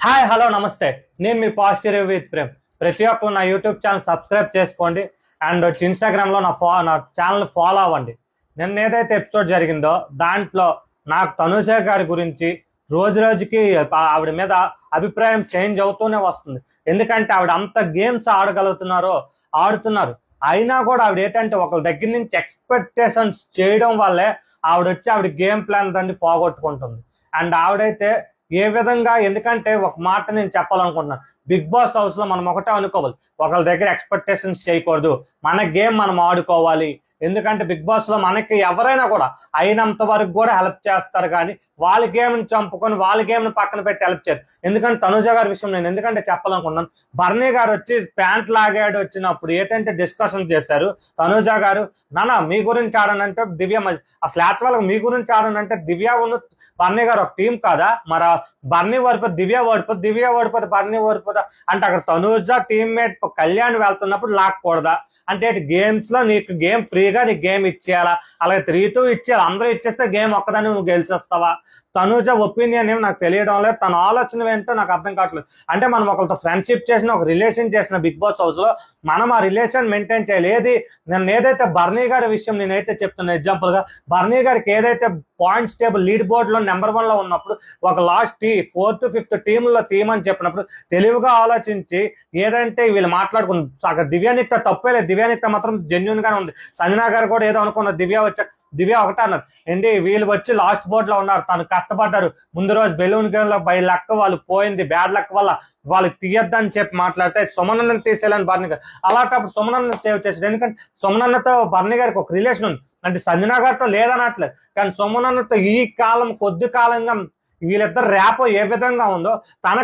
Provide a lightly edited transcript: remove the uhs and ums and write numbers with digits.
Hi hello నమస్తే. నేను మీ positive review with Prem. ప్రతి ఒక్కరు నా యూట్యూబ్ ఛానల్ సబ్స్క్రైబ్ చేసుకోండి అండ్ వచ్చి ఇన్స్టాగ్రామ్లో నా ఛానల్ ఫాలో అవ్వండి. నిన్న ఏదైతే ఎపిసోడ్ జరిగిందో దాంట్లో నాకు తనుజ గారి గురించి రోజు రోజుకి ఆవిడ మీద అభిప్రాయం చేంజ్ అవుతూనే వస్తుంది. ఎందుకంటే ఆవిడ అంత గేమ్స్ ఆడుతున్నారు. అయినా కూడా ఆవిడ ఏంటంటే ఒకరి దగ్గర నుంచి ఎక్స్పెక్టేషన్స్ చేయడం వల్లే ఆవిడ గేమ్ ప్లాన్ దాన్ని పోగొట్టుకుంటుంది. అండ్ ఆవిడైతే ఏ విధంగా, ఎందుకంటే ఒక మాట నేను చెప్పాలనుకుంటున్నాను, బిగ్ బాస్ హౌస్ లో మనం ఒకటే అనుకోవాలి, ఒకరి దగ్గర ఎక్స్పెక్టేషన్స్ చేయకూడదు, మన గేమ్ మనం ఆడుకోవాలి. ఎందుకంటే బిగ్ బాస్ లో మనకి ఎవరైనా కూడా అయినంత వరకు కూడా హెల్ప్ చేస్తారు, కానీ వాళ్ళ గేమ్ ని చంపుకొని వాళ్ళ గేమ్ ని పక్కన పెట్టి హెల్ప్ చేయరు. ఎందుకంటే తనుజ గారి విషయం నేను ఎందుకంటే చెప్పాలనుకున్నాను, బర్నీ గారు వచ్చి ప్యాంట్ లాగాడు వచ్చినప్పుడు ఏంటంటే డిస్కషన్ చేశారు. తనుజ గారు నాన్న మీ గురించి ఆడనంటే దివ్య, అసలు వాళ్ళకి మీ గురించి ఆడనంటే దివ్య ఉన్న బర్నీ గారు ఒక టీం కాదా? మరి బర్నీ ఓడిపోతే దివ్య ఓడిపోతే బర్నీ ఓడిపోతా అంటే అక్కడ తనుజ టీమ్మేట్ కళ్యాణ్ వెళ్తున్నప్పుడు లాక్కూడదా? అంటే గేమ్స్ లో నీకు గేమ్ ఫ్రీగా నీకు గేమ్ ఇచ్చేయాలా? అలాగే 3-2 ఇచ్చేయాలి. అందరూ ఇచ్చేస్తే గేమ్ ఒక్కదాన్ని నువ్వు గెలిచేస్తావా? తనుజ ఒపీనియన్ ఏమి నాకు తెలియడం లేదు, తన ఆలోచన ఏంటో నాకు అర్థం కావట్లేదు. అంటే మనం ఒకరితో ఫ్రెండ్షిప్ చేసిన, ఒక రిలేషన్ చేసిన బిగ్ బాస్ హౌస్ లో మనం ఆ రిలేషన్ మెయింటైన్ చేయాలి. నేను ఏదైతే బర్నీ గారి విషయం నేనైతే చెప్తున్నా ఎగ్జాంపుల్ గా, బర్నీ గారికి ఏదైతే పాయింట్స్ టేబుల్ లీడ్ బోర్డ్ లో నెంబర్ 1 లో ఉన్నప్పుడు ఒక లాస్ట్ 4th 5th టీంలో తీయమని చెప్పినప్పుడు తెలివిగా ఆలోచించి ఏదంటే వీళ్ళు మాట్లాడుకున్నారు. అక్కడ దివ్యానిత్య తప్పే లేదు, దివ్యానిత్య మాత్రం జెన్యున్ గానే ఉంది. సంజనా గారు కూడా ఏదో అనుకున్నారు, దివ్య ఒకటే అన్నారు ఏంటి, వీళ్ళు వచ్చి లాస్ట్ బోర్డ్ లో ఉన్నారు, తను కష్టపడ్డారు, ముందు రోజు బెలూన్ గేమ్ లో బై లక్ వాళ్ళు పోయింది, బ్యాడ్ లక్ వల్ల వాళ్ళకి తీయద్దని చెప్పి మాట్లాడితే సుమనన్నని తీసేయాలని బర్నీ గారు అలాంటప్పుడు సుమనన్న సేవ్ చేశాడు. ఎందుకంటే సుమనన్నతో బర్నీ గారికి ఒక రిలేషన్ ఉంది, అంటే సంజనా గారితో లేదనట్లేదు, కానీ సుమనన్నతో ఈ కాలం కొద్ది కాలంగా వీళ్ళిద్దరు ర్యాపో ఏ విధంగా ఉందో తన